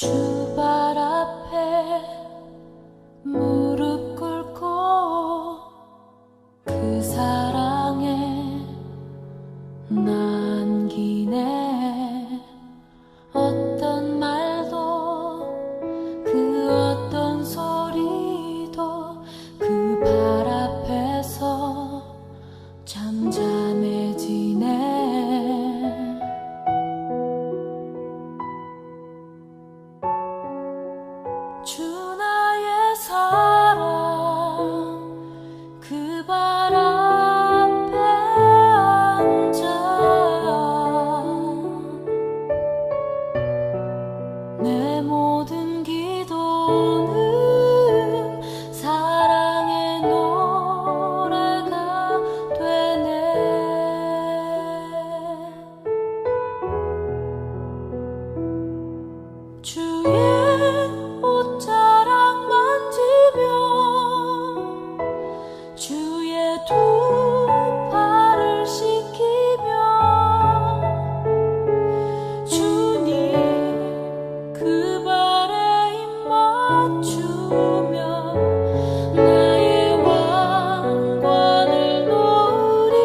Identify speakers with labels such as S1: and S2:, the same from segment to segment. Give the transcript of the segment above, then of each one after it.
S1: 주발 앞에 무릎 꿇고 그 사랑에 남기네. 어떤 말도 그 어떤 소리도 그 발 앞에서 잠잠해지네. 주 나의 사랑 그 발 앞에 앉아 내 모든 기도는 사랑의 노래가 되네. 주의 옷자락 만지며 주의 두 팔을 씻기며 주님 그 발에 입 맞추며 나의 왕관을 놓으리.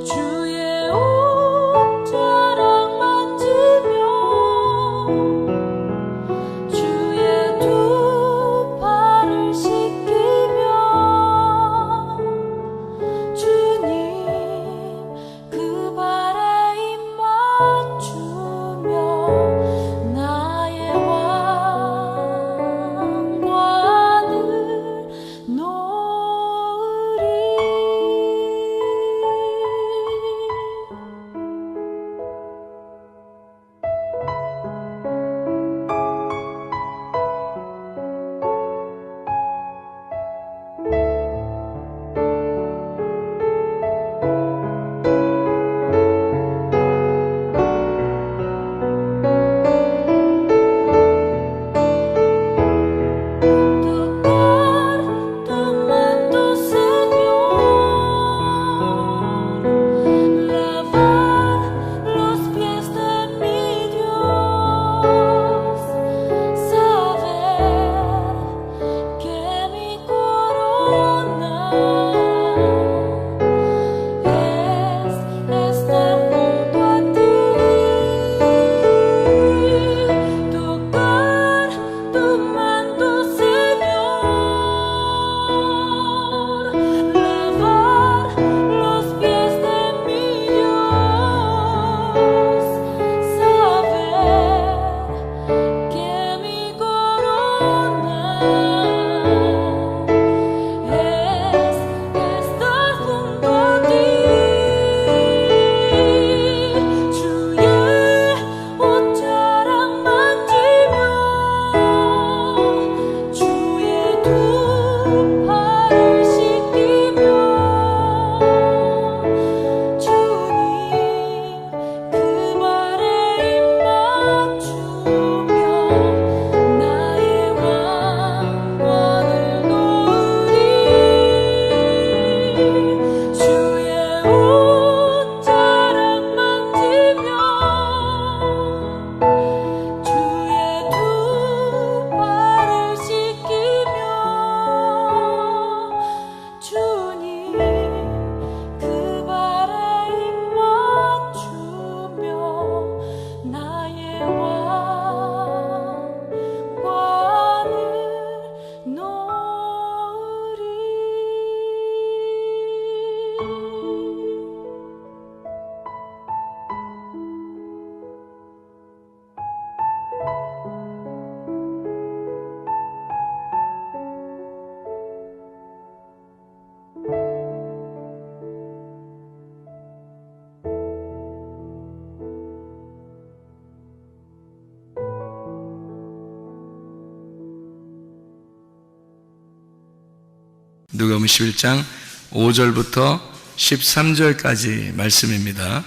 S1: 주의 옷자락 만지며 주의 두 팔을 씻기며 주님 그 발에 입 맞추며 나의 왕관을 놓으리. Tu manto, Señor, lavar los pies de mi Dios, saber que mi corona es estar junto a ti. Tocar tu manto, Señor, lavar los pies de mi Dios, saber que mi corona es estar junto a ti. 주의 옷자락 만지며 주의 두 팔을 씻기며 주님 그 발에 입 맞추며 나의 왕관을 놓으리. 주의 옷자락 만지며 주의 두 팔을 씻기며 주님 그 발에 입 맞추며 나의 왕관을 놓으리.
S2: 누가복음 11장 5절부터 13절까지 말씀입니다.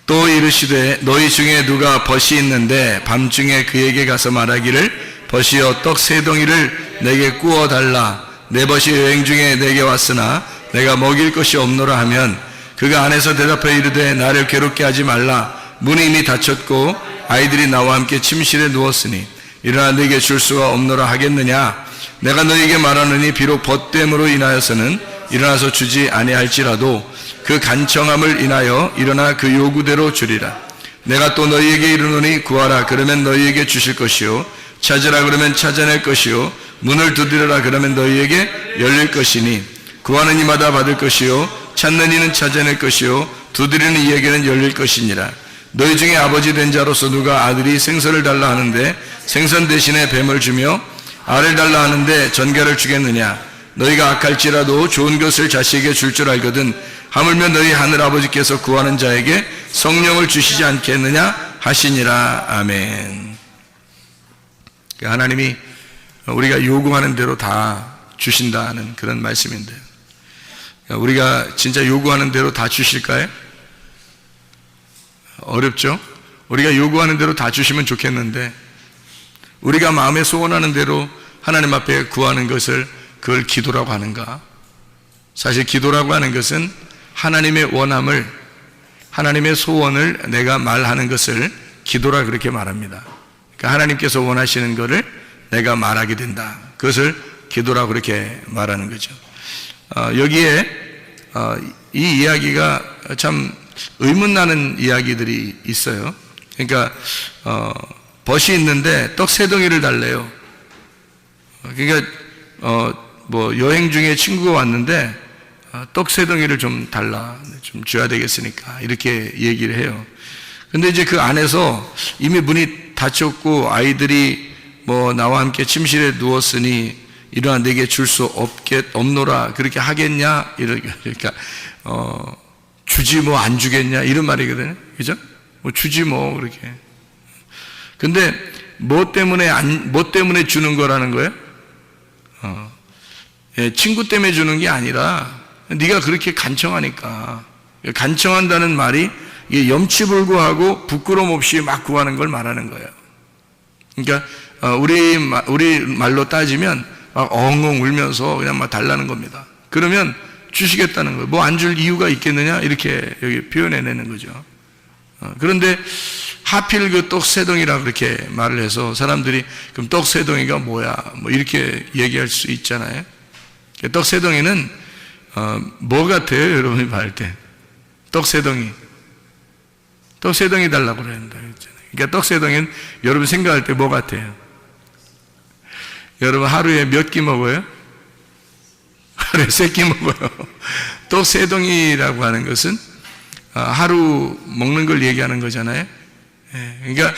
S2: 또 이르시되 너희 중에 누가 벗이 있는데 밤중에 그에게 가서 말하기를 벗이여 떡 세 덩이를 내게 구워 달라. 내 벗이 여행 중에 내게 왔으나 내가 먹일 것이 없노라 하면 그가 안에서 대답하여 이르되 나를 괴롭게 하지 말라. 문이 이미 닫혔고 아이들이 나와 함께 침실에 누웠으니 일어나 너에게 줄 수가 없노라 하겠느냐? 내가 너에게 말하느니 비록 벗됨으로 인하여서는 일어나서 주지 아니할지라도 그 간청함을 인하여 일어나 그 요구대로 주리라. 내가 또 너희에게 이르노니 구하라 그러면 너희에게 주실 것이요 찾으라 그러면 찾아낼 것이요 문을 두드려라 그러면 너희에게 열릴 것이니 구하는 이마다 받을 것이요 찾는 이는 찾아낼 것이요 두드리는 이에게는 열릴 것이니라. 너희 중에 아버지 된 자로서 누가 아들이 생선을 달라 하는데 생선 대신에 뱀을 주며 알을 달라 하는데 전갈을 주겠느냐? 너희가 악할지라도 좋은 것을 자식에게 줄 줄 알거든 하물며 너희 하늘 아버지께서 구하는 자에게 성령을 주시지 않겠느냐 하시니라. 아멘. 하나님이 우리가 요구하는 대로 다 주신다는 그런 말씀인데요. 우리가 진짜 요구하는 대로 다 주실까요? 어렵죠? 우리가 요구하는 대로 다 주시면 좋겠는데 우리가 마음에 소원하는 대로 하나님 앞에 구하는 것을 그걸 기도라고 하는가? 사실 기도라고 하는 것은 하나님의 원함을, 하나님의 소원을 내가 말하는 것을 기도라 그렇게 말합니다. 그러니까 하나님께서 원하시는 것을 내가 말하게 된다. 그것을 기도라고 그렇게 말하는 거죠. 여기에 이 이야기가 참 의문나는 이야기들이 있어요. 그러니까 벗이 있는데 떡 3덩이를 달래요. 그러니까 뭐 여행 중에 친구가 왔는데 떡 3덩이를 좀 달라, 좀 줘야 되겠으니까 이렇게 얘기를 해요. 근데 이제 그 안에서 이미 문이 닫혔고 아이들이 뭐 나와 함께 침실에 누웠으니 일어나 내게 줄 수 없노라 그렇게 하겠냐? 그러니까 주지 뭐 안 주겠냐 이런 말이거든요. 그죠? 뭐 주지 뭐 그렇게. 근데 뭐 때문에 주는 거라는 거예요? 친구 때문에 주는 게 아니라 네가 그렇게 간청하니까. 간청한다는 말이 이게 염치불구하고 부끄럼 없이 막 구하는 걸 말하는 거예요. 그러니까 우리 말로 따지면 막 엉엉 울면서 그냥 막 달라는 겁니다. 그러면 주시겠다는 거예요. 뭐 안 줄 이유가 있겠느냐 이렇게 여기 표현해내는 거죠. 그런데 하필 그 떡 3덩이라 그렇게 말을 해서 사람들이 그럼 떡 3덩이가 뭐야? 뭐 이렇게 얘기할 수 있잖아요. 떡 3덩이는 뭐 같아요? 여러분이 말할 때 떡 3덩이 떡 3덩이 달라고 그랬는데 그러니까 떡 3덩이는 여러분 생각할 때 뭐 같아요? 여러분 하루에 몇 끼 먹어요? 하루에 3끼 먹어요. 떡 3덩이라고 하는 것은 하루 먹는 걸 얘기하는 거잖아요. 그러니까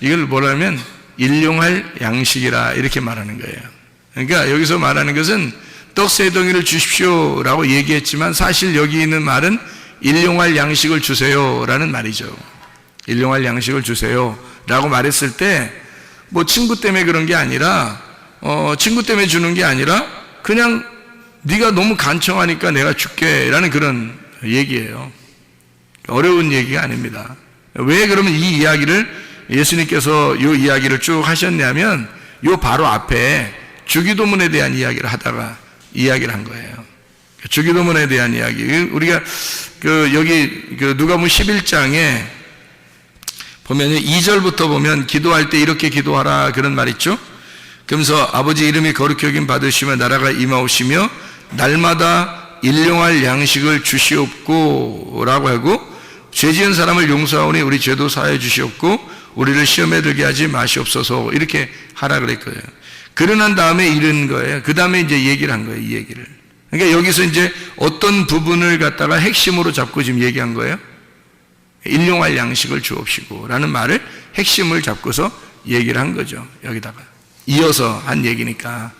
S2: 이걸 뭐라면 일용할 양식이라 이렇게 말하는 거예요. 그러니까 여기서 말하는 것은 떡 3덩이를 주십시오라고 얘기했지만 사실 여기 있는 말은 일용할 양식을 주세요라는 말이죠. 일용할 양식을 주세요라고 말했을 때 뭐 친구 때문에 그런 게 아니라 친구 때문에 주는 게 아니라 그냥 네가 너무 간청하니까 내가 줄게라는 그런 얘기예요. 어려운 얘기가 아닙니다. 왜 그러면 이 이야기를 예수님께서 이 이야기를 쭉 하셨냐면 요 바로 앞에 주기도문에 대한 이야기를 하다가 이야기를 한 거예요. 주기도문에 대한 이야기. 우리가 여기 누가복음 11장에 보면 2절부터 보면 기도할 때 이렇게 기도하라 그런 말 있죠. 그러면서 아버지 이름이 거룩히 여김 받으시며 나라가 임하오시며 날마다 일용할 양식을 주시옵고 라고 하고 죄 지은 사람을 용서하오니 우리 죄도 사하여 주시옵고 우리를 시험에 들게 하지 마시옵소서 이렇게 하라 그랬거든요. 그러난 다음에 이런 거예요. 그 다음에 이제 얘기를 한 거예요. 이 얘기를. 그러니까 여기서 이제 어떤 부분을 갖다가 핵심으로 잡고 지금 얘기한 거예요. 일용할 양식을 주옵시고 라는 말을 핵심을 잡고서 얘기를 한 거죠. 여기다가 이어서 한 얘기니까.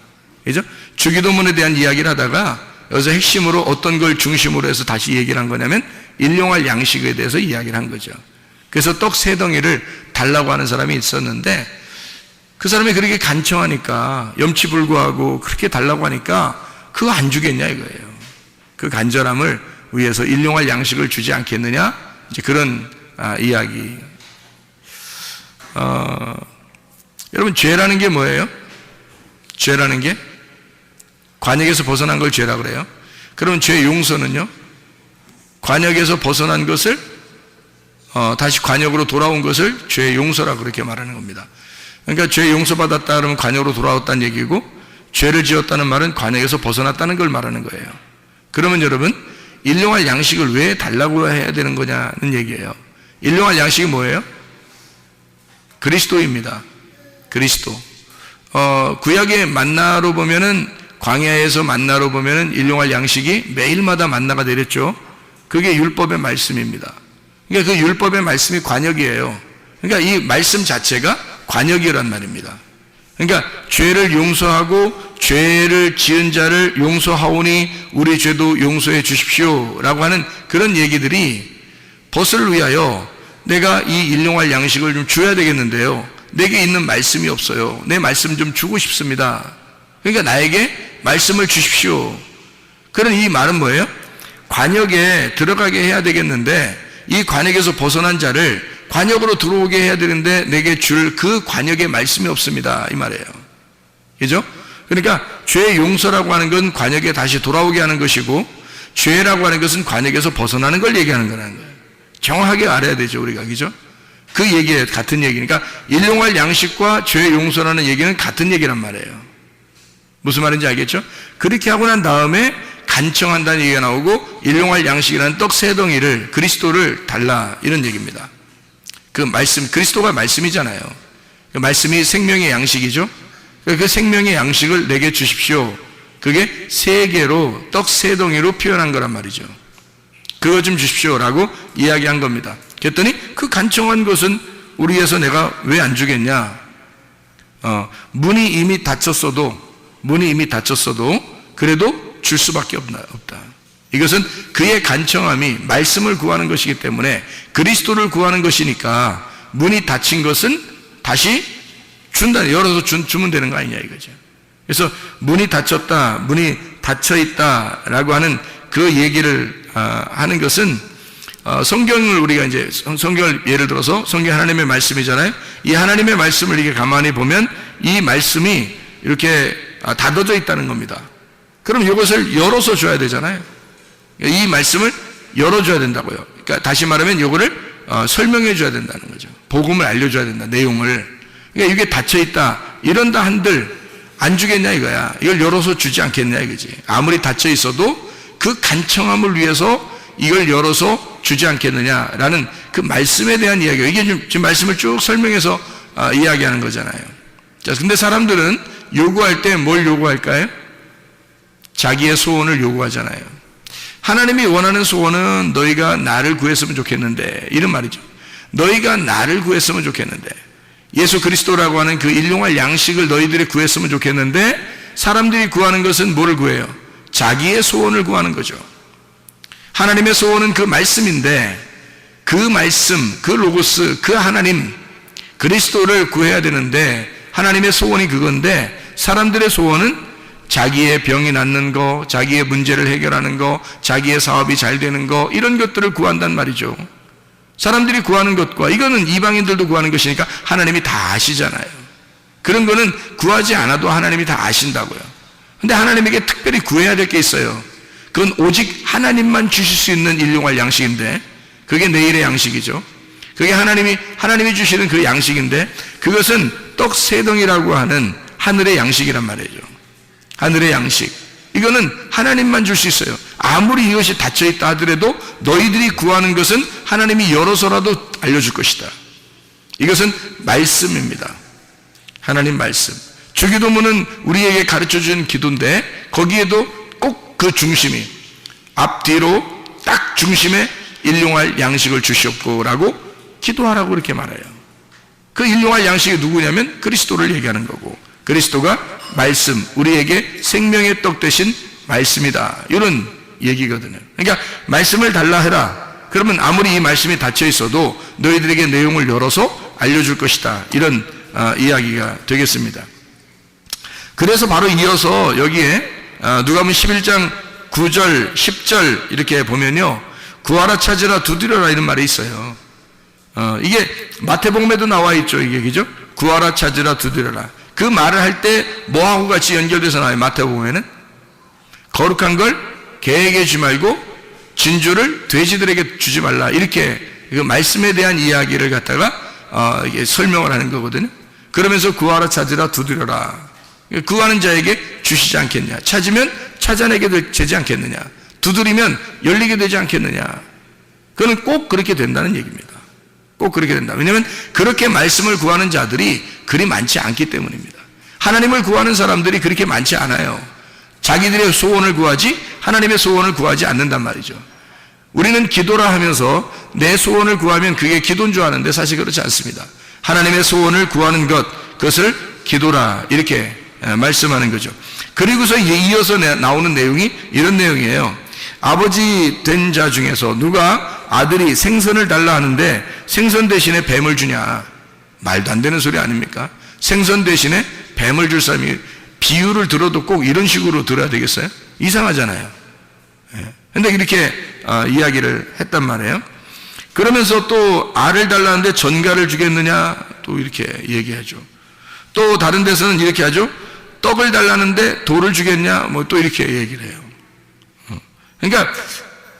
S2: 그죠? 주기도문에 대한 이야기를 하다가 여기서 핵심으로 어떤 걸 중심으로 해서 다시 얘기를 한 거냐면 일용할 양식에 대해서 이야기를 한 거죠. 그래서 떡 3덩이를 달라고 하는 사람이 있었는데 그 사람이 그렇게 간청하니까 염치불구하고 그렇게 달라고 하니까 그거 안 주겠냐 이거예요. 그 간절함을 위해서 일용할 양식을 주지 않겠느냐 이제 그런 이야기. 여러분 죄라는 게 뭐예요? 죄라는 게 관역에서 벗어난 걸 죄라 그래요. 그러면 죄 용서는요? 관역에서 벗어난 것을 다시 관역으로 돌아온 것을 죄의 용서라고 그렇게 말하는 겁니다. 그러니까 죄 용서받았다 그러면 관역으로 돌아왔다는 얘기고, 죄를 지었다는 말은 관역에서 벗어났다는 걸 말하는 거예요. 그러면 여러분, 일용할 양식을 왜 달라고 해야 되는 거냐는 얘기예요. 일용할 양식이 뭐예요? 그리스도입니다. 그리스도. 구약의 만나로 보면은, 광야에서 만나로 보면은 일용할 양식이 매일마다 만나가 내렸죠. 그게 율법의 말씀입니다. 그러니까 그 율법의 말씀이 관역이에요. 그러니까 이 말씀 자체가 관역이란 말입니다. 그러니까 죄를 용서하고 죄를 지은 자를 용서하오니 우리 죄도 용서해 주십시오 라고 하는 그런 얘기들이 벗을 위하여 내가 이 일용할 양식을 좀 줘야 되겠는데요, 내게 있는 말씀이 없어요. 내 말씀 좀 주고 싶습니다. 그러니까 나에게 말씀을 주십시오. 그런 이 말은 뭐예요? 관역에 들어가게 해야 되겠는데, 이 관역에서 벗어난 자를 관역으로 들어오게 해야 되는데 내게 줄 그 관역의 말씀이 없습니다, 이 말이에요. 그죠? 그러니까 죄 용서라고 하는 건 관역에 다시 돌아오게 하는 것이고, 죄라고 하는 것은 관역에서 벗어나는 걸 얘기하는 거라는 거예요. 정확하게 알아야 되죠, 우리가. 그죠? 그 얘기에 같은 얘기니까 일용할 양식과 죄 용서라는 얘기는 같은 얘기란 말이에요. 무슨 말인지 알겠죠? 그렇게 하고 난 다음에 간청한다는 얘기가 나오고, 일용할 양식이라는 떡 세 덩이를, 그리스도를 달라, 이런 얘기입니다. 그 말씀, 그리스도가 말씀이잖아요. 그 말씀이 생명의 양식이죠. 그 생명의 양식을 내게 주십시오. 그게 세 개로, 떡 세 덩이로 표현한 거란 말이죠. 그거 좀 주십시오라고 이야기한 겁니다. 그랬더니 그 간청한 것은 우리에서 내가 왜 안 주겠냐? 문이 이미 닫혔어도 그래도 줄 수밖에 없다. 이것은 그의 간청함이 말씀을 구하는 것이기 때문에, 그리스도를 구하는 것이니까 문이 닫힌 것은 다시 준다, 열어서 주면 되는 거 아니냐 이거죠. 그래서 문이 닫혔다, 문이 닫혀 있다라고 하는 그 얘기를 하는 것은, 성경을 우리가 이제 성경을 예를 들어서 성경 하나님의 말씀이잖아요. 이 하나님의 말씀을 이렇게 가만히 보면 이 말씀이 이렇게 닫아져 있다는 겁니다. 그럼 이것을 열어서 줘야 되잖아요. 이 말씀을 열어줘야 된다고요. 그러니까 다시 말하면 이거를 설명해 줘야 된다는 거죠. 복음을 알려줘야 된다, 내용을. 그러니까 이게 닫혀 있다, 이런다 한들 안 주겠냐 이거야. 이걸 열어서 주지 않겠냐 이거지. 아무리 닫혀 있어도 그 간청함을 위해서 이걸 열어서 주지 않겠느냐라는 그 말씀에 대한 이야기예요. 이게 지금 말씀을 쭉 설명해서 이야기하는 거잖아요. 자, 근데 사람들은 요구할 때 뭘 요구할까요? 자기의 소원을 요구하잖아요. 하나님이 원하는 소원은 너희가 나를 구했으면 좋겠는데, 이런 말이죠. 너희가 나를 구했으면 좋겠는데, 예수 그리스도라고 하는 그 일용할 양식을 너희들이 구했으면 좋겠는데, 사람들이 구하는 것은 뭐를 구해요? 자기의 소원을 구하는 거죠. 하나님의 소원은 그 말씀인데, 그 말씀, 그 로고스, 그 하나님 그리스도를 구해야 되는데, 하나님의 소원이 그건데, 사람들의 소원은 자기의 병이 낫는 거, 자기의 문제를 해결하는 거, 자기의 사업이 잘 되는 거, 이런 것들을 구한단 말이죠. 사람들이 구하는 것과, 이거는 이방인들도 구하는 것이니까 하나님이 다 아시잖아요. 그런 거는 구하지 않아도 하나님이 다 아신다고요. 근데 하나님에게 특별히 구해야 될 게 있어요. 그건 오직 하나님만 주실 수 있는 일용할 양식인데, 그게 내일의 양식이죠. 그게 하나님이 주시는 그 양식인데, 그것은 떡 세 덩이라고 하는 하늘의 양식이란 말이죠. 하늘의 양식. 이거는 하나님만 줄 수 있어요. 아무리 이것이 닫혀있다 하더라도 너희들이 구하는 것은 하나님이 열어서라도 알려줄 것이다. 이것은 말씀입니다. 하나님 말씀. 주기도문은 우리에게 가르쳐준 기도인데, 거기에도 꼭 그 중심이, 앞뒤로 딱 중심에 일용할 양식을 주시옵고라고 기도하라고 이렇게 말해요. 그 일용할 양식이 누구냐면 그리스도를 얘기하는 거고, 그리스도가 말씀, 우리에게 생명의 떡 되신 말씀이다, 이런 얘기거든요. 그러니까 말씀을 달라 해라. 그러면 아무리 이 말씀이 닫혀 있어도 너희들에게 내용을 열어서 알려줄 것이다, 이런 이야기가 되겠습니다. 그래서 바로 이어서 여기에 누가복음 11장 9절 10절 이렇게 보면요, 구하라 찾으라 두드려라, 이런 말이 있어요. 이게 마태복음에도 나와 있죠. 이게, 그죠? 구하라 찾으라 두드려라. 그 말을 할 때 뭐하고 같이 연결돼서 나와요? 마태복음에는 거룩한 걸 개에게 주지 말고 진주를 돼지들에게 주지 말라, 이렇게 그 말씀에 대한 이야기를 갖다가 이게 설명을 하는 거거든요. 그러면서 구하라 찾으라 두드려라. 구하는 자에게 주시지 않겠냐. 찾으면 찾아내게 되지 않겠느냐. 두드리면 열리게 되지 않겠느냐. 그건 꼭 그렇게 된다는 얘기입니다. 꼭 그렇게 된다. 왜냐하면 그렇게 말씀을 구하는 자들이 그리 많지 않기 때문입니다. 하나님을 구하는 사람들이 그렇게 많지 않아요. 자기들의 소원을 구하지 하나님의 소원을 구하지 않는단 말이죠. 우리는 기도라 하면서 내 소원을 구하면 그게 기도인 줄 아는데 사실 그렇지 않습니다. 하나님의 소원을 구하는 것, 그것을 기도라 이렇게 말씀하는 거죠. 그리고서 이어서 나오는 내용이 이런 내용이에요. 아버지 된 자 중에서 누가 아들이 생선을 달라 하는데 생선 대신에 뱀을 주냐. 말도 안 되는 소리 아닙니까? 생선 대신에 뱀을 줄 사람이 비유를 들어도 꼭 이런 식으로 들어야 되겠어요? 이상하잖아요. 근데 이렇게 이야기를 했단 말이에요. 그러면서 또 알을 달라는데 전갈을 주겠느냐 또 이렇게 얘기하죠. 또 다른 데서는 이렇게 하죠. 떡을 달라는데 돌을 주겠냐 뭐 또 이렇게 얘기를 해요. 그러니까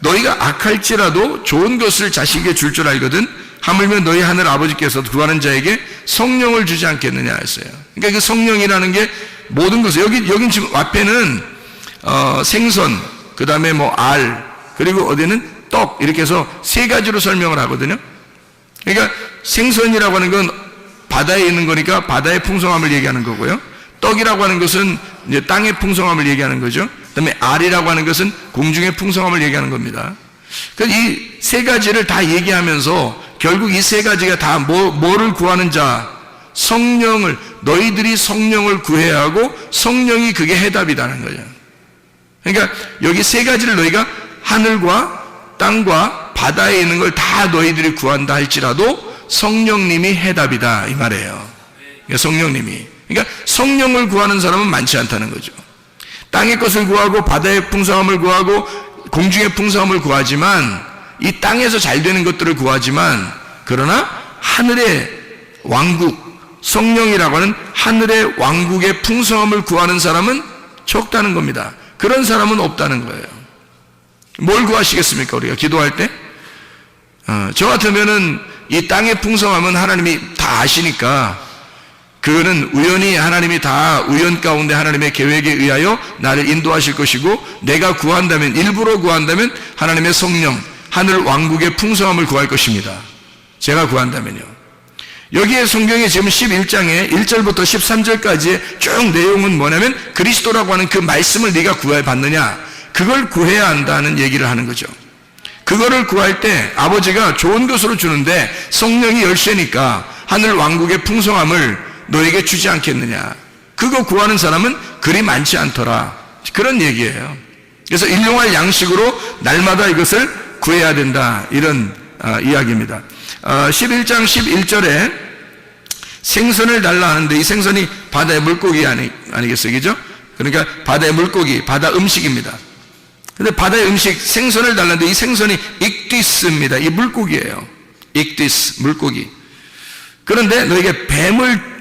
S2: 너희가 악할지라도 좋은 것을 자식에게 줄 줄 알거든 하물며 너희 하늘 아버지께서 구하는 자에게 성령을 주지 않겠느냐 했어요. 그러니까 그 성령이라는 게 모든 것을 여긴 지금 앞에는 생선, 그 다음에 뭐 알, 그리고 어디는 떡 이렇게 해서 세 가지로 설명을 하거든요. 그러니까 생선이라고 하는 건 바다에 있는 거니까 바다의 풍성함을 얘기하는 거고요. 떡이라고 하는 것은 이제 땅의 풍성함을 얘기하는 거죠. 그다음에 알이라고 하는 것은 공중의 풍성함을 얘기하는 겁니다. 그래서 이 세 가지를 다 얘기하면서 결국 이 세 가지가 다 뭐를 구하는 자, 성령을, 너희들이 성령을 구해야 하고 성령이 그게 해답이라는 거죠. 그러니까 여기 세 가지를 너희가 하늘과 땅과 바다에 있는 걸 다 너희들이 구한다 할지라도 성령님이 해답이다 이 말이에요. 그러니까 성령님이. 그러니까 성령을 구하는 사람은 많지 않다는 거죠. 땅의 것을 구하고 바다의 풍성함을 구하고 공중의 풍성함을 구하지만 이 땅에서 잘 되는 것들을 구하지만 그러나 하늘의 왕국, 성령이라고 하는 하늘의 왕국의 풍성함을 구하는 사람은 적다는 겁니다. 그런 사람은 없다는 거예요. 뭘 구하시겠습니까? 우리가 기도할 때? 저 같으면은 이 땅의 풍성함은 하나님이 다 아시니까 그거는 우연히 하나님이 다 우연 가운데 하나님의 계획에 의하여 나를 인도하실 것이고 내가 구한다면 일부러 구한다면 하나님의 성령 하늘 왕국의 풍성함을 구할 것입니다. 제가 구한다면요. 여기에 성경에 지금 11장에 1절부터 13절까지의 쭉 내용은 뭐냐면 그리스도라고 하는 그 말씀을 네가 구해 받느냐 그걸 구해야 한다는 얘기를 하는 거죠. 그거를 구할 때 아버지가 좋은 것으로 주는데 성령이 열쇠니까 하늘 왕국의 풍성함을 너에게 주지 않겠느냐. 그거 구하는 사람은 그리 많지 않더라. 그런 얘기예요. 그래서 일용할 양식으로 날마다 이것을 구해야 된다. 이런 이야기입니다. 11장 11절에 생선을 달라 하는데 이 생선이 바다의 물고기 아니겠어요? 그죠? 그러니까 바다의 물고기, 바다 음식입니다. 근데 바다의 음식, 생선을 달라는데 이 생선이 익디스입니다. 이 물고기예요. 익디스, 물고기. 그런데 너에게 뱀을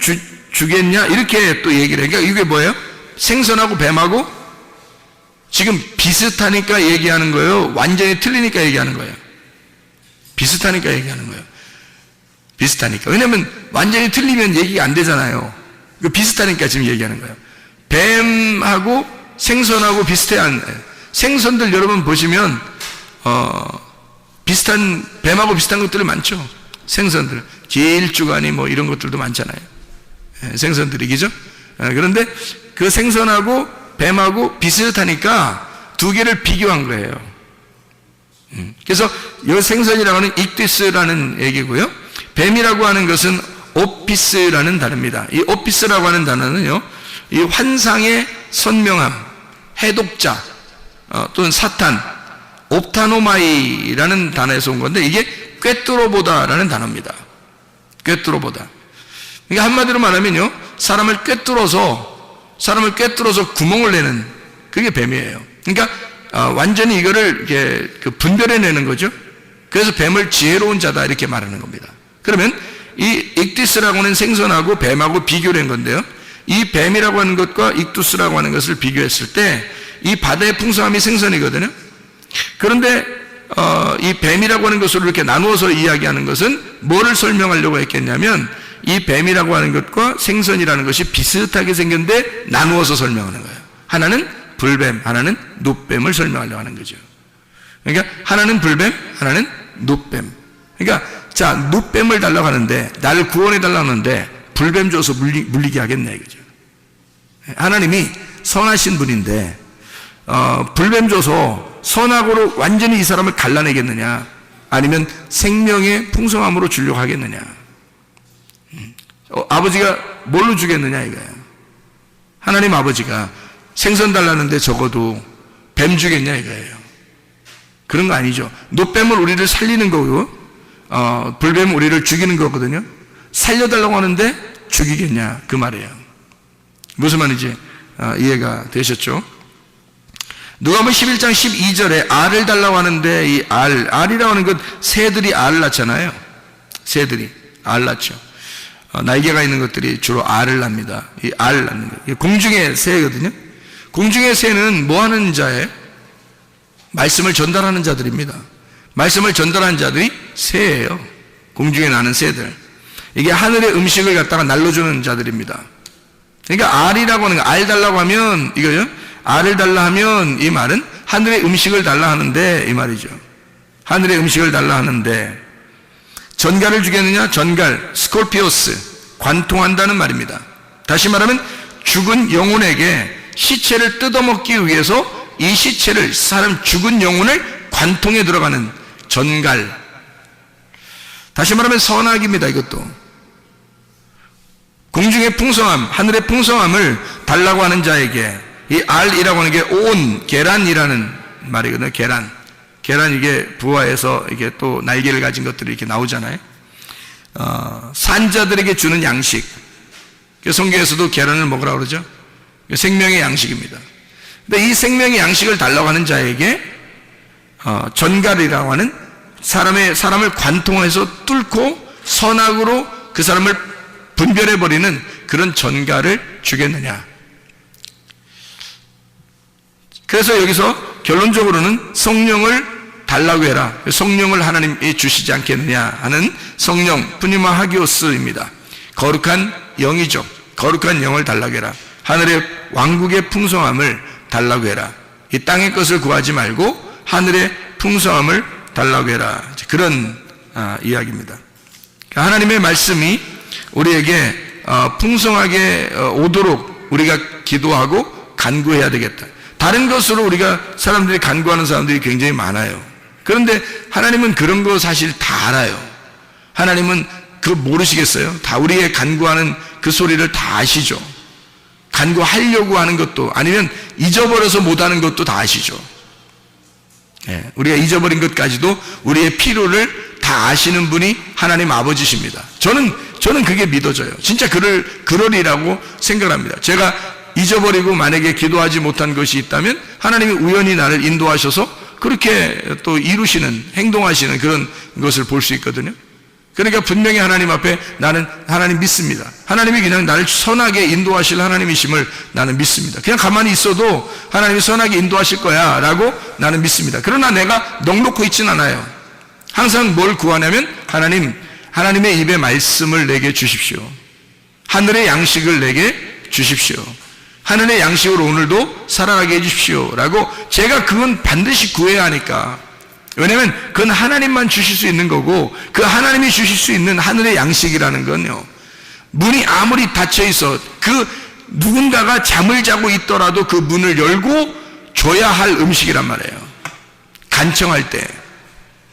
S2: 주겠냐? 이렇게 또 얘기를 해요. 그러니까 이게 뭐예요? 생선하고 뱀하고 지금 비슷하니까 얘기하는 거예요? 완전히 틀리니까 얘기하는 거예요? 비슷하니까 얘기하는 거예요. 비슷하니까. 왜냐면 완전히 틀리면 얘기가 안 되잖아요. 비슷하니까 지금 얘기하는 거예요. 뱀하고 생선하고 비슷해야 생선들 여러분 보시면 비슷한 뱀하고 비슷한 것들이 많죠. 생선들 길주가니 뭐 이런 것들도 많잖아요. 생선들이 그죠? 그런데 그 생선하고 뱀하고 비슷하니까 두 개를 비교한 거예요. 그래서 이 생선이라고 하는 익디스라는 얘기고요. 뱀이라고 하는 것은 오피스라는 단어입니다. 이 오피스라고 하는 단어는요, 이 환상의 선명함, 해독자 또는 사탄, 옵타노마이라는 단어에서 온 건데 이게 꿰뚫어보다라는 단어입니다. 꿰뚫어보다. 그러니까 한마디로 말하면요, 사람을 꿰뚫어서 구멍을 내는 그게 뱀이에요. 그러니까 완전히 이거를 이렇게 분별해내는 거죠. 그래서 뱀을 지혜로운 자다 이렇게 말하는 겁니다. 그러면 이 익디스라고 하는 생선하고 뱀하고 비교된 건데요. 이 뱀이라고 하는 것과 익두스라고 하는 것을 비교했을 때 이 바다의 풍성함이 생선이거든요. 그런데 이 뱀이라고 하는 것으로 이렇게 나누어서 이야기하는 것은 뭐를 설명하려고 했겠냐면 이 뱀이라고 하는 것과 생선이라는 것이 비슷하게 생겼는데 나누어서 설명하는 거예요. 하나는 불뱀, 하나는 눕뱀을 설명하려고 하는 거죠. 그러니까 하나는 불뱀, 하나는 눕뱀. 그러니까 자, 눕뱀을 달라고 하는데, 나를 구원해 달라고 하는데 불뱀 줘서 물리게 하겠네 이거죠. 하나님이 선하신 분인데 불뱀 줘서 선악으로 완전히 이 사람을 갈라내겠느냐, 아니면 생명의 풍성함으로 주려고 하겠느냐. 아버지가 뭘로 주겠느냐 이거예요. 하나님 아버지가 생선 달라는데 적어도 뱀 주겠냐 이거예요. 그런 거 아니죠. 눕뱀은 우리를 살리는 거고 불뱀은 우리를 죽이는 거거든요. 살려달라고 하는데 죽이겠냐 그 말이에요. 무슨 말인지 이해가 되셨죠? 누가복음 11장 12절에 알을 달라고 하는데 이 알이라고 하는 것, 새들이 알을 낳잖아요. 새들이 알 낳죠. 날개가 있는 것들이 주로 알을 낳습니다. 이 알 낳는 것. 공중의 새거든요. 공중의 새는 뭐 하는 자예요? 말씀을 전달하는 자들입니다. 말씀을 전달하는 자들이 새예요. 공중에 나는 새들. 이게 하늘의 음식을 갖다가 날려주는 자들입니다. 그러니까 알이라고 하는 거, 알 달라고 하면 이거요. 알을 달라 하면 이 말은 하늘의 음식을 달라 하는데 이 말이죠. 하늘의 음식을 달라 하는데 전갈을 주겠느냐? 전갈, 스콜피오스, 관통한다는 말입니다. 다시 말하면 죽은 영혼에게 시체를 뜯어먹기 위해서 이 시체를, 사람 죽은 영혼을 관통에 들어가는 전갈. 다시 말하면 선악입니다. 이것도 공중의 풍성함, 하늘의 풍성함을 달라고 하는 자에게 이 알이라고 하는 게 온, 계란이라는 말이거든요. 계란 이게 부화해서 이게 또 날개를 가진 것들이 이렇게 나오잖아요. 산자들에게 주는 양식. 성경에서도 계란을 먹으라고 그러죠. 생명의 양식입니다. 근데 이 생명의 양식을 달라고 하는 자에게 전갈이라고 하는 사람을 관통해서 뚫고 선악으로 그 사람을 분별해버리는 그런 전갈을 주겠느냐. 그래서 여기서 결론적으로는 성령을 달라고 해라. 성령을 하나님이 주시지 않겠느냐 하는 성령, 푸니마 하기오스입니다. 거룩한 영이죠. 거룩한 영을 달라고 해라. 하늘의 왕국의 풍성함을 달라고 해라. 이 땅의 것을 구하지 말고 하늘의 풍성함을 달라고 해라. 그런 이야기입니다. 하나님의 말씀이 우리에게 풍성하게 오도록 우리가 기도하고 간구해야 되겠다. 다른 것으로 우리가 사람들이 간구하는 사람들이 굉장히 많아요. 그런데 하나님은 그런 거 사실 다 알아요. 하나님은 그거 모르시겠어요? 다 우리의 간구하는 그 소리를 다 아시죠. 간구하려고 하는 것도, 아니면 잊어버려서 못하는 것도 다 아시죠. 예, 우리가 잊어버린 것까지도 우리의 필요를 다 아시는 분이 하나님 아버지십니다. 저는 그게 믿어져요. 진짜 그러리라고 생각합니다. 제가 잊어버리고 만약에 기도하지 못한 것이 있다면 하나님이 우연히 나를 인도하셔서 그렇게 또 이루시는, 행동하시는 그런 것을 볼 수 있거든요. 그러니까 분명히 하나님 앞에 나는 하나님 믿습니다. 하나님이 그냥 나를 선하게 인도하실 하나님이심을 나는 믿습니다. 그냥 가만히 있어도 하나님이 선하게 인도하실 거야 라고 나는 믿습니다. 그러나 내가 넉놓고 있진 않아요. 항상 뭘 구하냐면 하나님의 입에 말씀을 내게 주십시오. 하늘의 양식을 내게 주십시오. 하늘의 양식으로 오늘도 살아가게 해주십시오 라고 제가 그건 반드시 구해야 하니까. 왜냐하면 그건 하나님만 주실 수 있는 거고, 그 하나님이 주실 수 있는 하늘의 양식이라는 건요, 문이 아무리 닫혀 있어 그 누군가가 잠을 자고 있더라도 그 문을 열고 줘야 할 음식이란 말이에요. 간청할 때.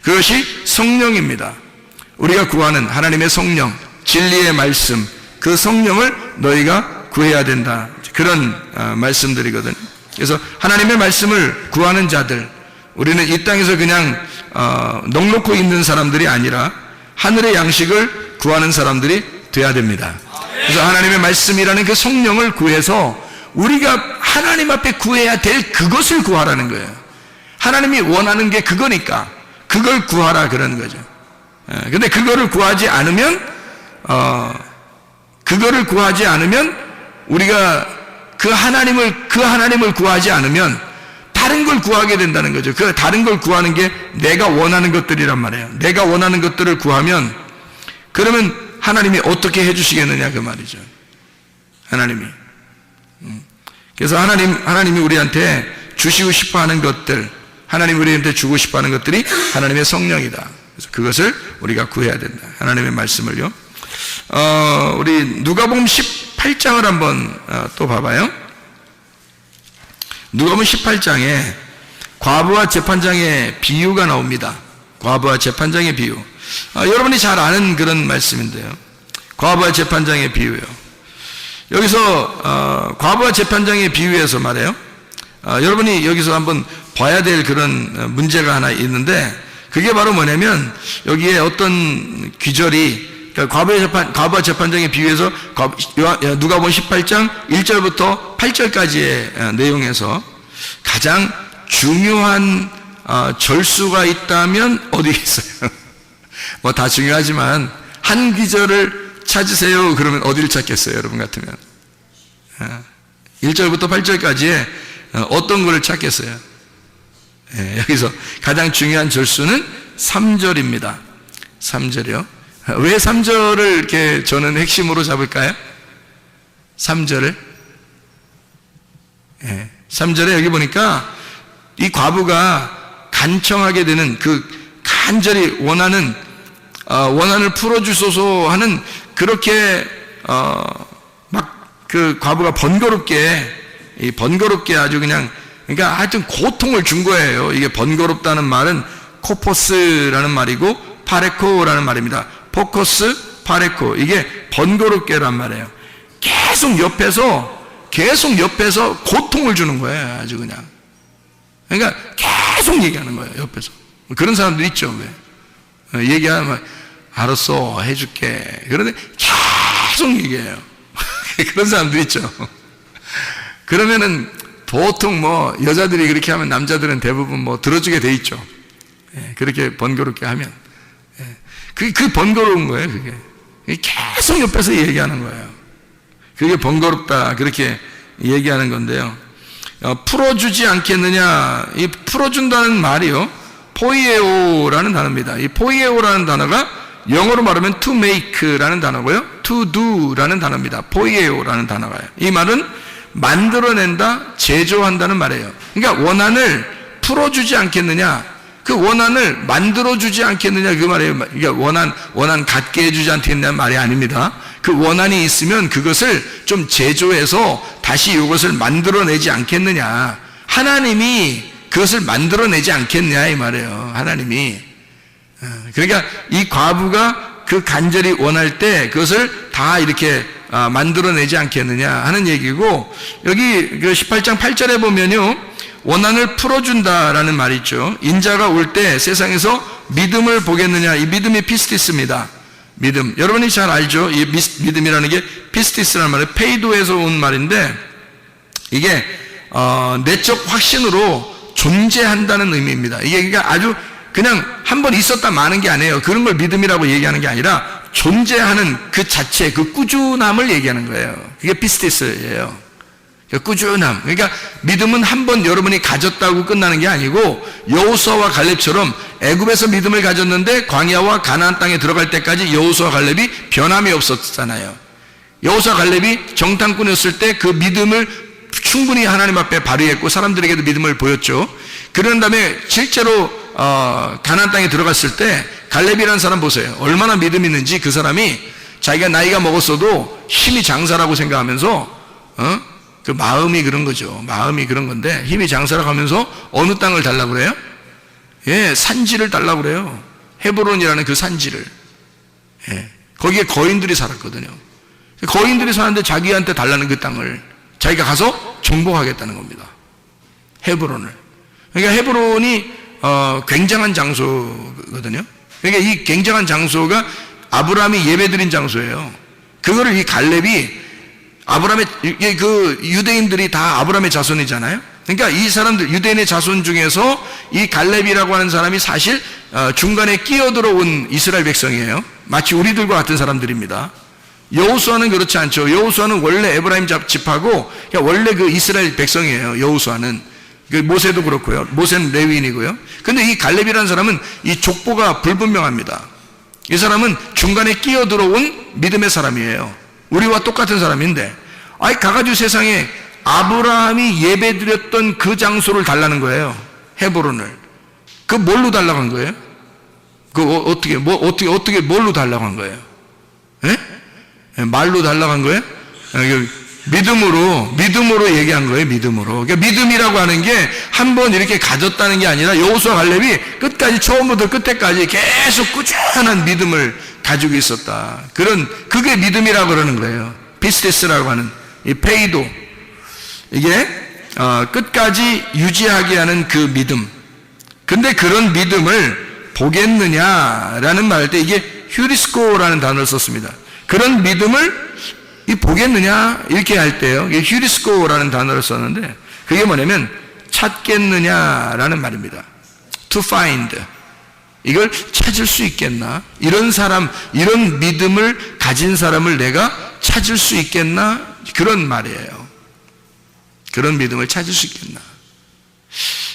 S2: 그것이 성령입니다. 우리가 구하는 하나님의 성령, 진리의 말씀, 그 성령을 너희가 구해야 된다. 그런 말씀들이거든요. 그래서 하나님의 말씀을 구하는 자들, 우리는 이 땅에서 그냥 넉놓고 있는 사람들이 아니라 하늘의 양식을 구하는 사람들이 돼야 됩니다. 그래서 하나님의 말씀이라는 그 성령을 구해서 우리가 하나님 앞에 구해야 될 그것을 구하라는 거예요. 하나님이 원하는 게 그거니까 그걸 구하라 그러는 거죠. 근데 그거를 구하지 않으면 우리가 그 하나님을 구하지 않으면 다 다른 걸 구하게 된다는 거죠. 그 다른 걸 구하는 게 내가 원하는 것들이란 말이에요. 내가 원하는 것들을 구하면 그러면 하나님이 어떻게 해주시겠느냐 그 말이죠. 하나님이. 그래서 하나님이 우리한테 주시고 싶어하는 것들, 하나님이 우리한테 주고 싶어하는 것들이 하나님의 성령이다. 그래서 그것을 우리가 구해야 된다. 하나님의 말씀을요. 우리 누가복음 18장을 한번 또 봐봐요. 누가복음 18장에 과부와 재판장의 비유가 나옵니다. 과부와 재판장의 비유. 여러분이 잘 아는 그런 말씀인데요. 과부와 재판장의 비유요. 여기서 과부와 재판장의 비유에서 말해요. 여러분이 여기서 한번 봐야 될 그런 문제가 하나 있는데 그게 바로 뭐냐면 여기에 어떤 귀절이 과부와 재판장의 비유에서 누가복음 18장 1절부터 8절까지의 내용에서 가장 중요한 절수가 있다면 어디 있어요? 뭐 다 중요하지만 한 귀절을 찾으세요. 그러면 어디를 찾겠어요? 여러분 같으면 1절부터 8절까지에 어떤 거를 찾겠어요? 여기서 가장 중요한 절수는 3절입니다. 3절이요. 왜 3절을 이렇게 저는 핵심으로 잡을까요? 3절을? 3절에 여기 보니까 이 과부가 간청하게 되는 그 간절히 원한을 풀어주소서 하는 그렇게 막 그 과부가 번거롭게 아주 그냥 그러니까 하여튼 고통을 준 거예요. 이게 번거롭다는 말은 코포스라는 말이고 파레코라는 말입니다. 포커스, 파레코. 이게 번거롭게란 말이에요. 계속 옆에서 고통을 주는 거예요. 아주 그냥. 그러니까 계속 얘기하는 거예요. 옆에서. 그런 사람들 있죠. 왜? 얘기하면 알았어 해줄게. 그런데 계속 얘기해요. 그런 사람들 있죠. 그러면은 보통 뭐 여자들이 그렇게 하면 남자들은 대부분 뭐 들어주게 돼 있죠. 그렇게 번거롭게 하면. 그 번거로운 거예요, 그게. 계속 옆에서 얘기하는 거예요. 그게 번거롭다, 그렇게 얘기하는 건데요. 풀어주지 않겠느냐, 이 풀어준다는 말이요. 포이에오라는 단어입니다. 이 포이에오라는 단어가 영어로 말하면 to make라는 단어고요. to do라는 단어입니다. 포이에오라는 단어가요. 이 말은 만들어낸다, 제조한다는 말이에요. 그러니까 원한을 풀어주지 않겠느냐, 그 원한을 만들어주지 않겠느냐 그 말이에요. 그러니까 원한 갖게 해주지 않겠느냐는 말이 아닙니다. 그 원한이 있으면 그것을 좀 제조해서 다시 이것을 만들어내지 않겠느냐. 하나님이 그것을 만들어내지 않겠느냐 이 말이에요. 하나님이. 그러니까 이 과부가 그 간절히 원할 때 그것을 다 이렇게 만들어내지 않겠느냐 하는 얘기고, 여기 그 18장 8절에 보면요, 원한을 풀어준다라는 말이 있죠. 인자가 올 때 세상에서 믿음을 보겠느냐. 이 믿음이 피스티스입니다. 믿음. 여러분이 잘 알죠? 이 믿음이라는 게 피스티스라는 말은 페이도에서 온 말인데, 이게 내적 확신으로 존재한다는 의미입니다. 이게 그러니까 아주 그냥 한번 있었다 마는 게 아니에요. 그런 걸 믿음이라고 얘기하는 게 아니라 존재하는 그 자체, 그 꾸준함을 얘기하는 거예요. 그게 피스티스예요. 꾸준함. 그러니까 믿음은 한번 여러분이 가졌다고 끝나는 게 아니고, 여호수아와 갈렙처럼 애굽에서 믿음을 가졌는데 광야와 가나안 땅에 들어갈 때까지 여호수아 갈렙이 변함이 없었잖아요. 여호수아 갈렙이 정탐꾼이었을 때 그 믿음을 충분히 하나님 앞에 발휘했고 사람들에게도 믿음을 보였죠. 그런 다음에 실제로 가나안 땅에 들어갔을 때 갈렙이라는 사람 보세요. 얼마나 믿음이 있는지. 그 사람이 자기가 나이가 먹었어도 힘이 장사라고 생각하면서 그 마음이 그런 거죠. 마음이 그런 건데 힘이 장사라고 하면서 어느 땅을 달라고 그래요? 산지를 달라고 그래요. 헤브론이라는 그 산지를. 거기에 거인들이 살았거든요. 거인들이 사는데 자기한테 달라는 그 땅을 자기가 가서 정복하겠다는 겁니다. 헤브론을. 그러니까 헤브론이 굉장한 장소거든요. 그러니까 이 굉장한 장소가 아브라함이 예배드린 장소예요. 그거를 이 갈렙이 아브라함의 그 유대인들이 다 아브라함의 자손이잖아요. 그러니까 이 사람들 유대인의 자손 중에서 이 갈렙이라고 하는 사람이 사실 중간에 끼어들어온 이스라엘 백성이에요. 마치 우리들과 같은 사람들입니다. 여호수아는 그렇지 않죠. 여호수아는 원래 에브라임 집하고 원래 그 이스라엘 백성이에요. 여호수아는. 모세도 그렇고요. 모세는 레위인이고요. 근데 이 갈렙이라는 사람은 이 족보가 불분명합니다. 이 사람은 중간에 끼어 들어온 믿음의 사람이에요. 우리와 똑같은 사람인데, 가가지고 세상에 아브라함이 예배드렸던 그 장소를 달라는 거예요. 헤브론을. 그 뭘로 달라고 한 거예요? 어떻게 뭘로 달라고 한 거예요? 예? 말로 달라고 한 거예요? 믿음으로 얘기한 거예요, 믿음으로. 그러니까 믿음이라고 하는 게 한 번 이렇게 가졌다는 게 아니라 여호수아 갈렙이 끝까지 처음부터 끝에까지 계속 꾸준한 믿음을 가지고 있었다. 그게 믿음이라고 그러는 거예요. 피스테스라고 하는 이 페이도. 이게, 끝까지 유지하게 하는 그 믿음. 근데 그런 믿음을 보겠느냐라는 말 할 때 이게 휴리스코라는 단어를 썼습니다. 그런 믿음을 보겠느냐 이렇게 할 때요, 휴리스코라는 단어를 썼는데 그게 뭐냐면 찾겠느냐라는 말입니다. To find. 이걸 찾을 수 있겠나? 이런 사람, 이런 믿음을 가진 사람을 내가 찾을 수 있겠나? 그런 말이에요. 그런 믿음을 찾을 수 있겠나?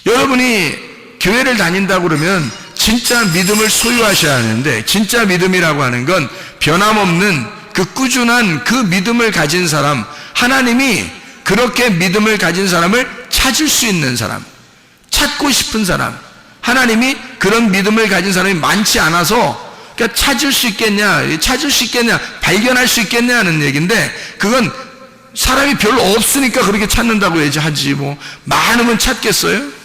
S2: 여러분이 교회를 다닌다고 그러면 진짜 믿음을 소유하셔야 하는데, 진짜 믿음이라고 하는 건 변함없는 그 꾸준한 그 믿음을 가진 사람, 하나님이 그렇게 믿음을 가진 사람을 찾을 수 있는 사람, 찾고 싶은 사람, 하나님이 그런 믿음을 가진 사람이 많지 않아서 그러니까 찾을 수 있겠냐, 발견할 수 있겠냐 하는 얘기인데, 그건 사람이 별로 없으니까 그렇게 찾는다고 하지, 많으면 찾겠어요?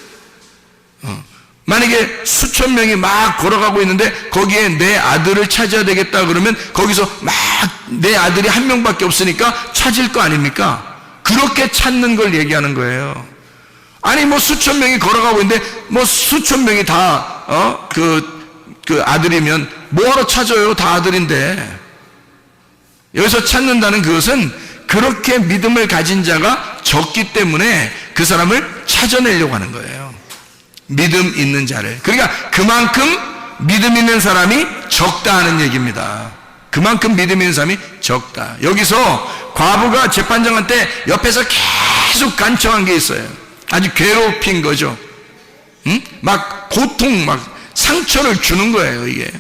S2: 만약에 수천 명이 막 걸어가고 있는데 거기에 내 아들을 찾아야 되겠다 그러면 거기서 막 내 아들이 한 명밖에 없으니까 찾을 거 아닙니까? 그렇게 찾는 걸 얘기하는 거예요. 아니 수천 명이 걸어가고 있는데 수천 명이 다 그 아들이면 뭐하러 찾아요? 다 아들인데. 여기서 찾는다는 그것은 그렇게 믿음을 가진 자가 적기 때문에 그 사람을 찾아내려고 하는 거예요. 믿음 있는 자를. 그러니까 그만큼 믿음 있는 사람이 적다 하는 얘기입니다. 그만큼 믿음 있는 사람이 적다. 여기서 과부가 재판장한테 옆에서 계속 간청한 게 있어요. 아주 괴롭힌 거죠. 막 고통, 막 상처를 주는 거예요, 이게.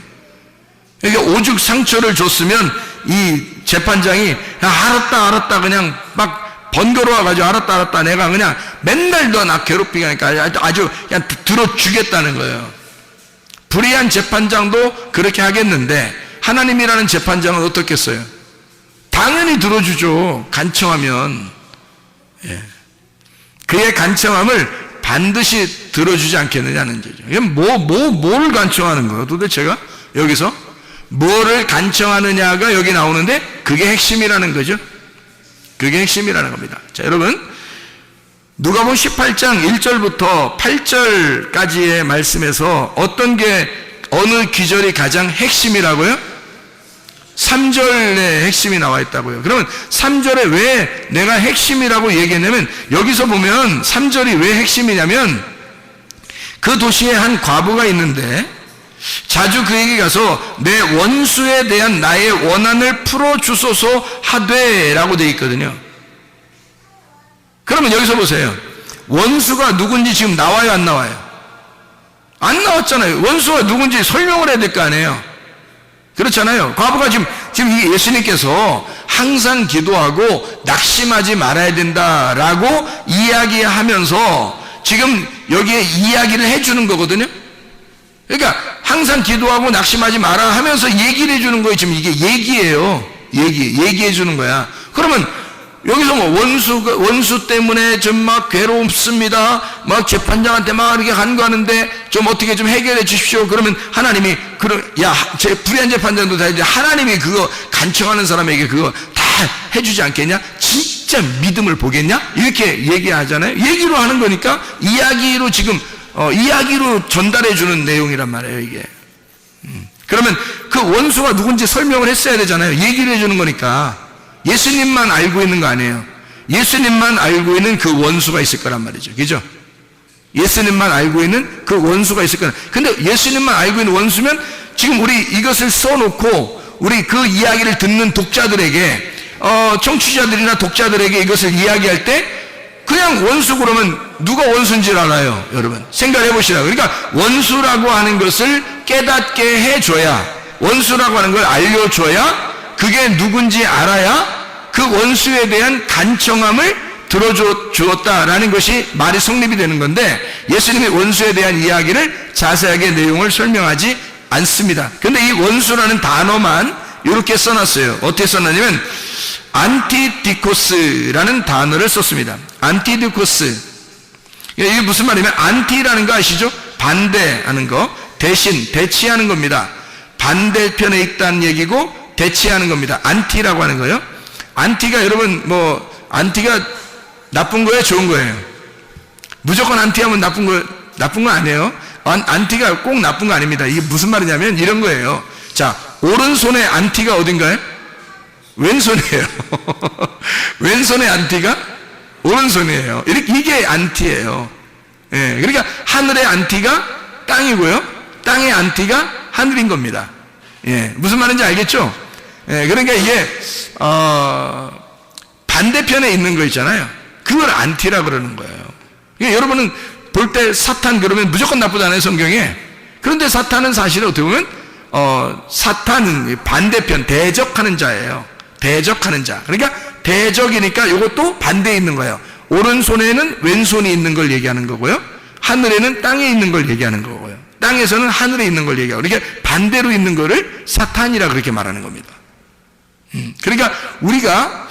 S2: 그러니까 오죽 상처를 줬으면 이 재판장이 알았다 그냥 막 번거로워가지고 알았다 내가 그냥 맨날 너 나 괴롭히게 하니까 아주 그냥 들어주겠다는 거예요. 불의한 재판장도 그렇게 하겠는데 하나님이라는 재판장은 어떻겠어요? 당연히 들어주죠. 간청하면. 예. 그의 간청함을 반드시 들어주지 않겠느냐는 거죠. 이게 뭘 간청하는 거예요? 도대체가 여기서 뭐를 간청하느냐가 여기 나오는데 그게 핵심이라는 거죠. 그게 핵심이라는 겁니다. 자, 여러분, 누가복음 18장 1절부터 8절까지의 말씀에서 어떤 게 어느 기절이 가장 핵심이라고요? 3절에 핵심이 나와 있다고요. 그러면 3절에 왜 내가 핵심이라고 얘기했냐면, 여기서 보면 3절이 왜 핵심이냐면, 그 도시에 한 과부가 있는데 자주 그에게 가서 내 원수에 대한 나의 원한을 풀어주소서 하되 라고 되어 있거든요. 그러면 여기서 보세요. 원수가 누군지 지금 나와요, 안 나와요? 안 나왔잖아요. 원수가 누군지 설명을 해야 될 거 아니에요. 그렇잖아요. 과부가 지금 이 예수님께서 항상 기도하고 낙심하지 말아야 된다라고 이야기하면서 지금 여기에 이야기를 해주는 거거든요. 그러니까 항상 기도하고 낙심하지 마라 하면서 얘기를 해주는 거예요. 지금 이게 얘기예요. 얘기해 주는 거야. 그러면 여기서 원수 때문에 좀 막 괴롭습니다. 막 재판장한테 막 이렇게 간구하는데 좀 어떻게 좀 해결해 주십시오. 그러면 하나님이, 제 불의한 재판장도 다 이제 하나님이 그거 간청하는 사람에게 그거 다 해주지 않겠냐? 진짜 믿음을 보겠냐? 이렇게 얘기하잖아요. 얘기로 하는 거니까 이야기로 지금, 이야기로 전달해 주는 내용이란 말이에요, 이게. 그러면 그 원수가 누군지 설명을 했어야 되잖아요. 얘기를 해 주는 거니까. 예수님만 알고 있는 거 아니에요. 예수님만 알고 있는 그 원수가 있을 거란 말이죠. 그죠? 예수님만 알고 있는 그 원수가 있을 거란. 근데 예수님만 알고 있는 원수면 지금 우리 이것을 써놓고 우리 그 이야기를 듣는 독자들에게, 청취자들이나 독자들에게 이것을 이야기할 때 그냥 그냥 원수 그러면 누가 원수인지 알아요, 여러분? 생각해 보시라고. 그러니까 원수라고 하는 것을 깨닫게 해줘야, 원수라고 하는 걸 알려줘야, 그게 누군지 알아야 그 원수에 대한 간청함을 들어주었다라는 것이 말이 성립이 되는 건데, 예수님이 원수에 대한 이야기를 자세하게 내용을 설명하지 않습니다. 근데 이 원수라는 단어만 이렇게 써놨어요. 어떻게 써놨냐면 안티디코스라는 단어를 썼습니다. 안티디코스. 이게 무슨 말이냐면, 안티라는 거 아시죠? 반대하는 거, 대신, 대치하는 겁니다. 반대편에 있다는 얘기고 대치하는 겁니다. 안티라고 하는 거예요. 안티가, 여러분, 안티가 나쁜 거예요, 좋은 거예요? 무조건 안티하면 나쁜 거 아니에요. 안티가 꼭 나쁜 거 아닙니다. 이게 무슨 말이냐면 이런 거예요. 자, 오른손에 안티가 어딘가요? 왼손이에요. 왼손의 안티가 오른손이에요. 이게 안티예요. 예, 그러니까 하늘의 안티가 땅이고요, 땅의 안티가 하늘인 겁니다. 예, 무슨 말인지 알겠죠? 예, 그러니까 이게 반대편에 있는 거 있잖아요. 그걸 안티라 그러는 거예요. 그러니까 여러분은 볼 때 사탄 그러면 무조건 나쁘잖아요, 성경에. 그런데 사탄은 사실 어떻게 보면 사탄은 반대편, 대적하는 자예요. 대적하는 자. 그러니까 대적이니까 이것도 반대에 있는 거예요. 오른손에는 왼손이 있는 걸 얘기하는 거고요, 하늘에는 땅에 있는 걸 얘기하는 거고요, 땅에서는 하늘에 있는 걸 얘기하고, 그러니까 반대로 있는 거를 사탄이라 그렇게 말하는 겁니다. 그러니까 우리가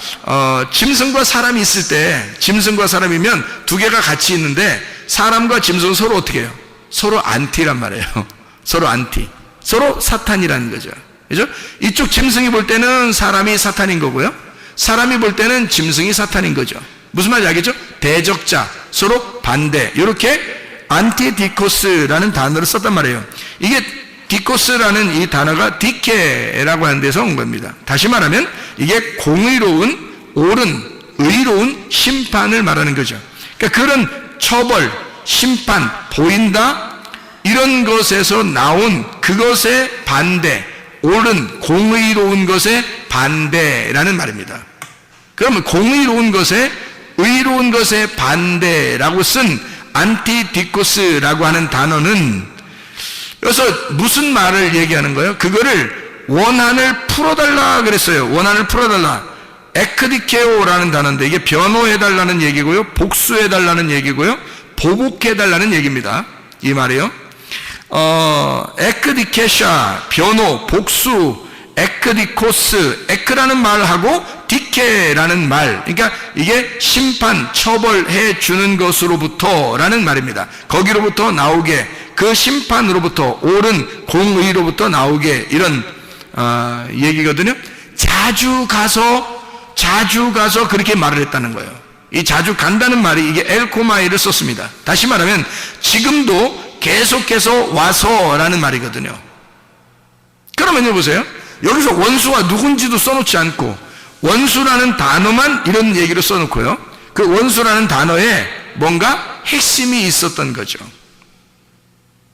S2: 짐승과 사람이 있을 때, 짐승과 사람이면 두 개가 같이 있는데 사람과 짐승은 서로 어떻게 해요? 서로 안티란 말이에요. 서로 안티, 서로 사탄이라는 거죠. 그죠? 이쪽 짐승이 볼 때는 사람이 사탄인 거고요, 사람이 볼 때는 짐승이 사탄인 거죠. 무슨 말인지 알겠죠? 대적자, 서로 반대, 이렇게 안티디코스라는 단어를 썼단 말이에요. 이게 디코스라는 이 단어가 디케라고 하는 데서 온 겁니다. 다시 말하면 이게 공의로운, 옳은, 의로운 심판을 말하는 거죠. 그러니까 그런 처벌, 심판, 보인다, 이런 것에서 나온 그것의 반대, 옳은, 공의로운 것의 반대라는 말입니다. 그러면 공의로운 것에, 의로운 것의 반대라고 쓴 안티디코스라고 하는 단어는, 그래서 무슨 말을 얘기하는 거예요? 그거를 원한을 풀어달라 그랬어요. 원한을 풀어달라. 에크디케오라는 단어인데 이게 변호해달라는 얘기고요, 복수해달라는 얘기고요, 보복해달라는 얘기입니다. 이 말이요. 에크디케샤, 변호, 복수, 에크디코스, 에크라는 말하고 디케라는 말, 그러니까 이게 심판, 처벌해 주는 것으로부터라는 말입니다. 거기로부터 나오게, 그 심판으로부터, 옳은 공의로부터 나오게, 이런 얘기거든요. 자주 가서 그렇게 말을 했다는 거예요. 이 자주 간다는 말이 이게 엘코마이를 썼습니다. 다시 말하면 지금도 계속해서 와서라는 말이거든요. 그러면 보세요. 여기서 원수가 누군지도 써놓지 않고 원수라는 단어만 이런 얘기를 써놓고요, 그 원수라는 단어에 뭔가 핵심이 있었던 거죠.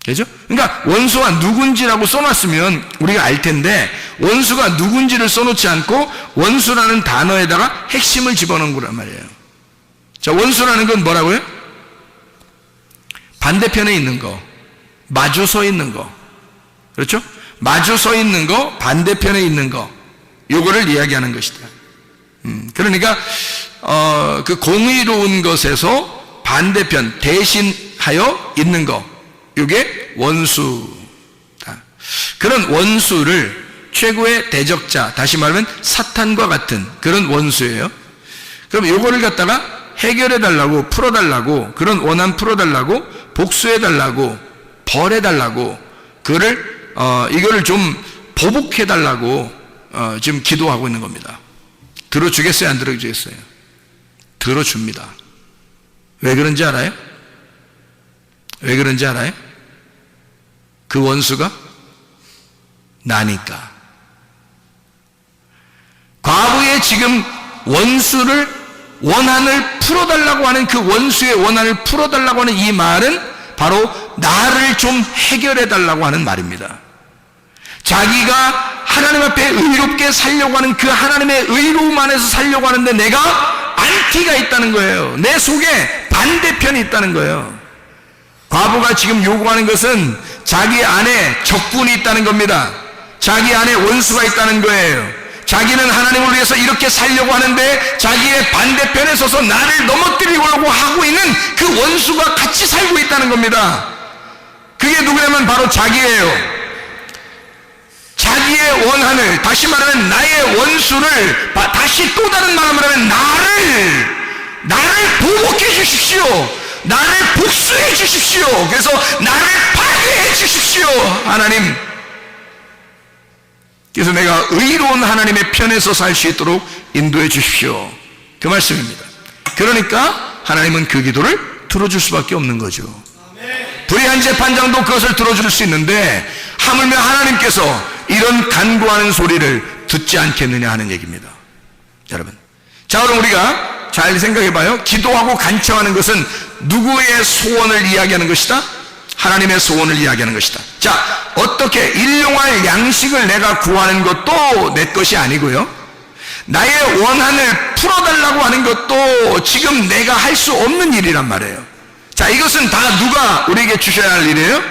S2: 그죠? 그러니까 원수가 누군지라고 써놨으면 우리가 알 텐데, 원수가 누군지를 써놓지 않고 원수라는 단어에다가 핵심을 집어넣은 거란 말이에요. 자, 원수라는 건 뭐라고요? 반대편에 있는 거, 마주 서 있는 거, 그렇죠? 마주 서 있는 거, 반대편에 있는 거, 요거를 이야기하는 것이다. 그러니까 그 공의로운 것에서 반대편, 대신하여 있는 거, 이게 원수다. 그런 원수를 최고의 대적자, 다시 말하면 사탄과 같은 그런 원수예요. 그럼 요거를 갖다가 해결해달라고, 풀어달라고, 그런 원한 풀어달라고, 복수해달라고, 벌해달라고, 이거를 좀 보복해달라고 지금 기도하고 있는 겁니다. 들어주겠어요, 안 들어주겠어요? 들어줍니다. 왜 그런지 알아요? 왜 그런지 알아요? 그 원수가 나니까. 과부의 지금 원한을 풀어달라고 하는, 그 원수의 원한을 풀어달라고 하는 이 말은 바로 나를 좀 해결해달라고 하는 말입니다. 자기가 하나님 앞에 의롭게 살려고 하는 그 하나님의 의로움 안에서 살려고 하는데 내가 안 안티가 있다는 거예요. 내 속에 반대편이 있다는 거예요. 과부가 지금 요구하는 것은 자기 안에 적군이 있다는 겁니다. 자기 안에 원수가 있다는 거예요. 자기는 하나님을 위해서 이렇게 살려고 하는데 자기의 반대편에 서서 나를 넘어뜨리려고 하고 있는 그 원수가 같이 살고 있다는 겁니다. 그게 누구냐면 바로 자기예요. 자기의 원한을, 다시 말하면 나의 원수를, 다시 또 다른 말로 하면 나를 보복해 주십시오. 나를 복수해 주십시오. 그래서 나를 파괴해 주십시오. 하나님, 그래서 내가 의로운 하나님의 편에서 살 수 있도록 인도해 주십시오. 그 말씀입니다. 그러니까 하나님은 그 기도를 들어줄 수밖에 없는 거죠. 불의한 재판장도 그것을 들어줄 수 있는데 하물며 하나님께서 이런 간구하는 소리를 듣지 않겠느냐 하는 얘기입니다. 여러분, 자, 그럼 우리가 잘 생각해 봐요. 기도하고 간청하는 것은 누구의 소원을 이야기하는 것이다? 하나님의 소원을 이야기하는 것이다. 자, 어떻게 일용할 양식을 내가 구하는 것도 내 것이 아니고요, 나의 원한을 풀어달라고 하는 것도 지금 내가 할 수 없는 일이란 말이에요. 자, 이것은 다 누가 우리에게 주셔야 할 일이에요?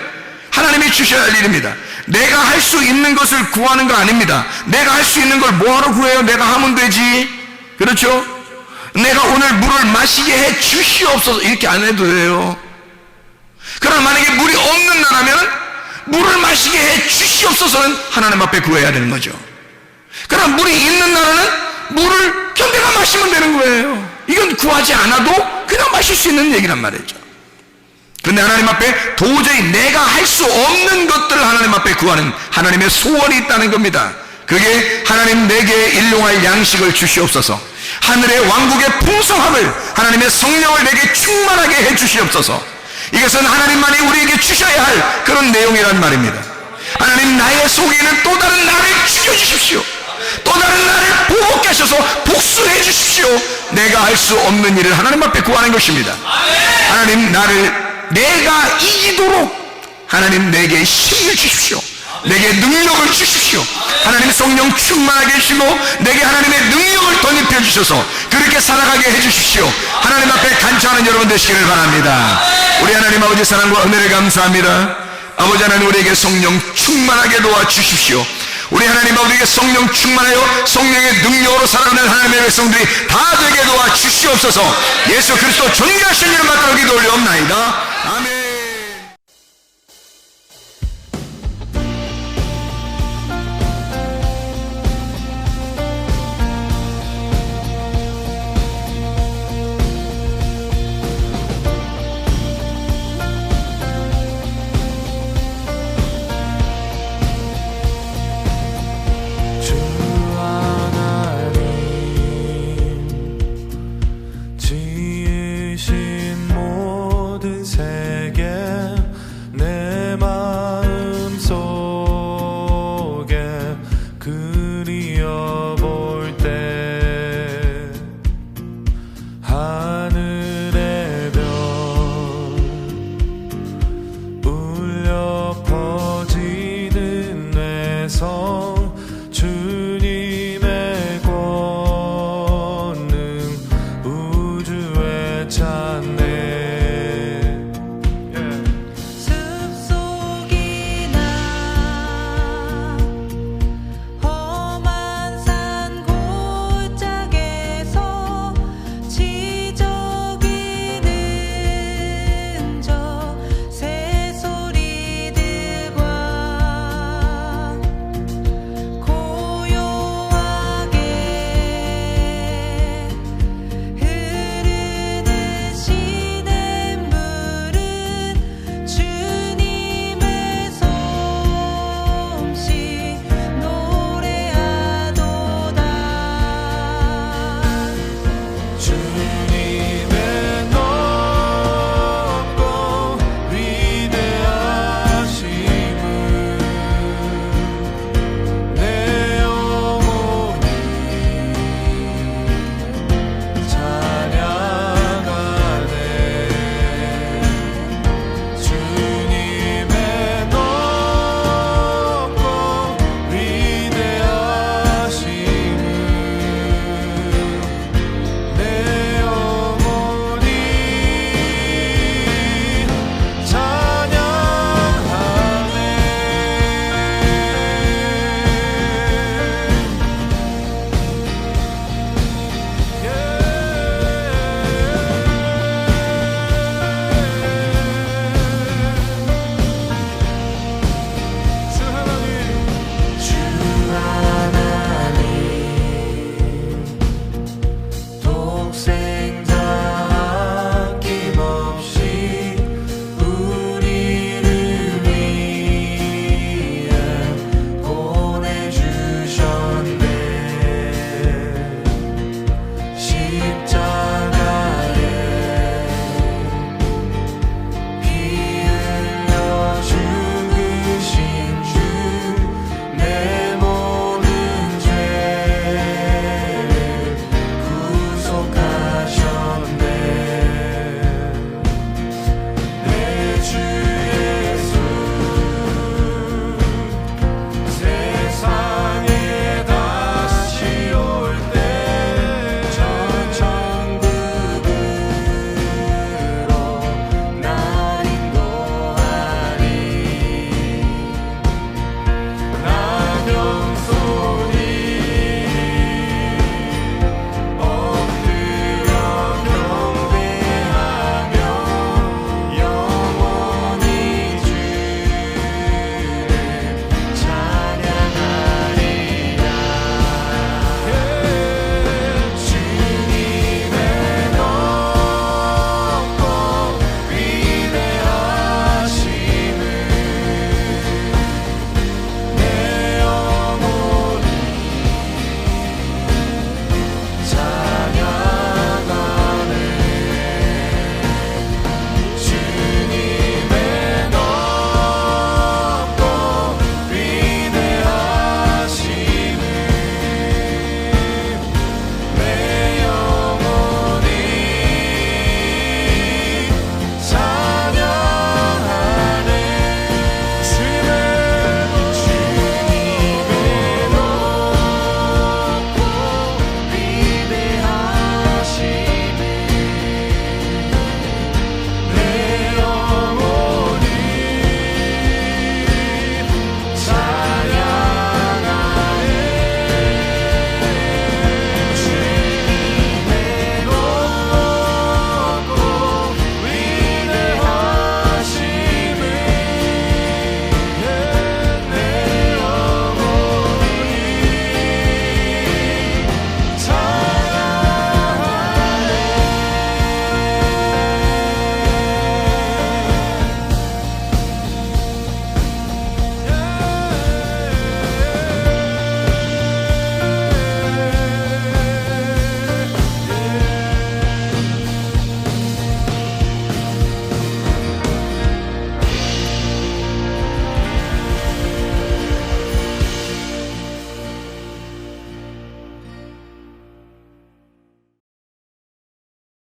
S2: 하나님이 주셔야 할 일입니다. 내가 할 수 있는 것을 구하는 거 아닙니다. 내가 할 수 있는 걸 뭐하러 구해요? 내가 하면 되지. 그렇죠? 내가 오늘 물을 마시게 해 주시옵소서, 이렇게 안 해도 돼요. 그러나 만약에 물이 없는 나라면 물을 마시게 해 주시옵소서는 하나님 앞에 구해야 되는 거죠. 그러나 물이 있는 나라는 물을 그냥 내가 마시면 되는 거예요. 이건 구하지 않아도 그냥 마실 수 있는 얘기란 말이죠. 그런데 하나님 앞에 도저히 내가 할 수 없는 것들을 하나님 앞에 구하는 하나님의 소원이 있다는 겁니다. 그게 하나님 내게 일용할 양식을 주시옵소서, 하늘의 왕국의 풍성함을, 하나님의 성령을 내게 충만하게 해 주시옵소서. 이것은 하나님만이 우리에게 주셔야 할 그런 내용이란 말입니다. 하나님, 나의 속에 있는 또 다른 나를 죽여주십시오. 또 다른 나를 보복하셔서 복수해 주십시오. 내가 할 수 없는 일을 하나님 앞에 구하는 것입니다. 하나님, 내가 이기도록 하나님 내게 힘을 주십시오. 내게 능력을 주십시오. 하나님 성령 충만하게 해주시고 내게 하나님의 능력을 덧입혀 주셔서 그렇게 살아가게 해주십시오. 하나님 앞에 간청하는 여러분 되시기를 바랍니다. 우리 하나님 아버지 사랑과 은혜를 감사합니다. 아버지 하나님, 우리에게 성령 충만하게 도와주십시오. 우리 하나님 아버지에게 성령 충만하여 성령의 능력으로 살아가는 하나님의 백성들이 다 되게 도와주시옵소서. 예수 그리스도 존귀하신 이름 받들어 기도 올려옵나이다. 아멘.
S3: 지으신 모든 세계
S1: 내